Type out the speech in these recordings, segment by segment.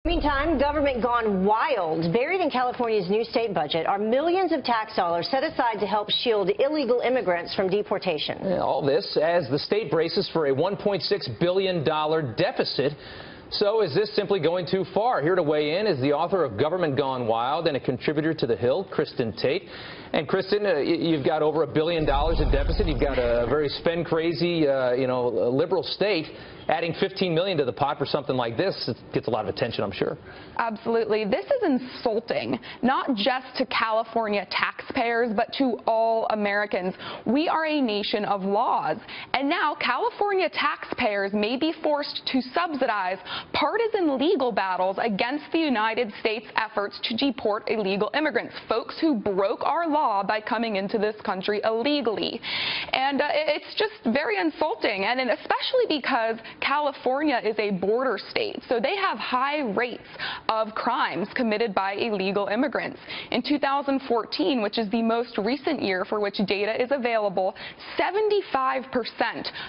Meantime, government gone wild. Buried in California's new state budget are millions of tax dollars set aside to help shield illegal immigrants from deportation. All this as the state braces for a $1.6 billion deficit. So is this simply going too far? Here to weigh in is the author of Government Gone Wild and a contributor to The Hill, Kristin Tate. And Kristin, you've got over $1 billion in deficit. You've got a very spend-crazy, liberal state. Adding $15 million to the pot for something like this, it gets a lot of attention, I'm sure. Absolutely. This is insulting, not just to California taxpayers, but to all Americans. We are a nation of laws, and now California taxpayers may be forced to subsidize partisan legal battles against the United States' efforts to deport illegal immigrants, folks who broke our law by coming into this country illegally. And it's just very insulting, and especially because California is a border state, so they have high rates of crimes committed by illegal immigrants. In 2014, which is the most recent year for which data is available, 75%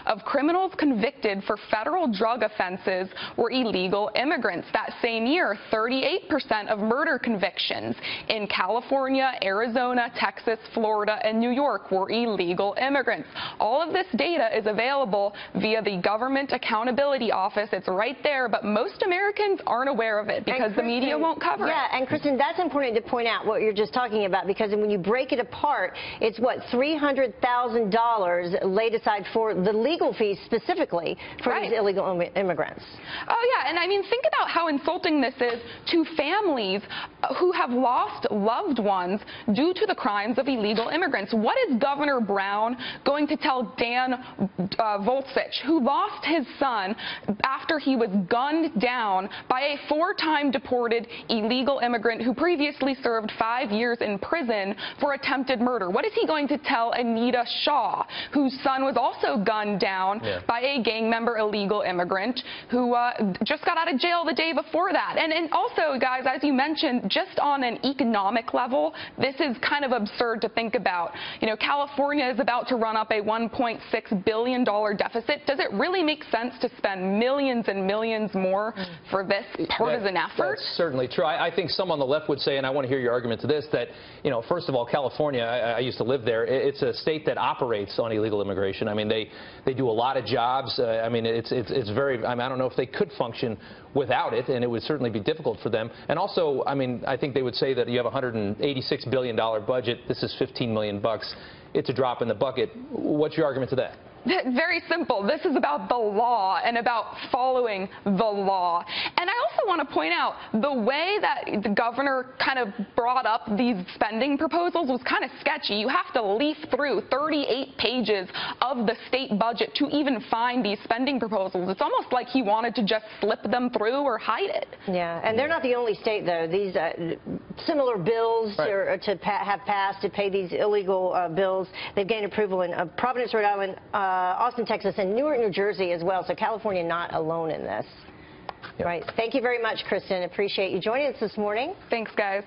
of criminals convicted for federal drug offenses were illegal immigrants. That same year, 38% of murder convictions in California, Arizona, Texas, Florida, and New York were illegal immigrants. All of this data is available via the Government Accountability Office. It's right there, but most Americans aren't aware of it because the media won't cover it. Yeah, and Kristin, that's important to point out what you're just talking about, because when you break it apart, it's what, $300,000 laid aside for the legal fees specifically for these illegal immigrants. Oh, yeah, and I mean, think about how insulting this is to families who have lost loved ones due to the crimes of illegal immigrants. What is Governor Brown going to tell Dan Volcich, who lost his son after he was gunned down by a four-time deported illegal immigrant who previously served 5 years in prison for attempted murder? What is he going to tell Anita Shaw, whose son was also gunned down by a gang member illegal immigrant who just got out of jail the day before that? And also, guys, as you mentioned, just on an economic level, this is kind of absurd to think about. You know, California is about to run up a $1.6 billion deficit. Does it really make sense to spend millions and millions more for this partisan effort? That's certainly true. I think some on the left would say, and I want to hear your argument to this, that, first of all, California, I used to live there. It's a state that operates on illegal immigration. I mean, they do a lot of jobs. I mean, it's very, I don't know if they could function without it, and it would certainly be difficult for them. And also, I mean, I think they would say that you have a $186 billion budget. This is $15 million. It's a drop in the bucket. What's your argument to that? Very simple. This is about the law and about following the law. And I also want to point out the way that the governor kind of brought up these spending proposals was kind of sketchy. You have to leaf through 38 pages of the state budget to even find these spending proposals. It's almost like he wanted to just slip them through or hide it. Yeah, and they're not the only state, though. These similar bills have passed to pay these illegal bills. They've gained approval in Providence, Rhode Island, Austin, Texas, and Newark, New Jersey as well. So California not alone in this. Right. Thank you very much, Kristin. Appreciate you joining us this morning. Thanks, guys.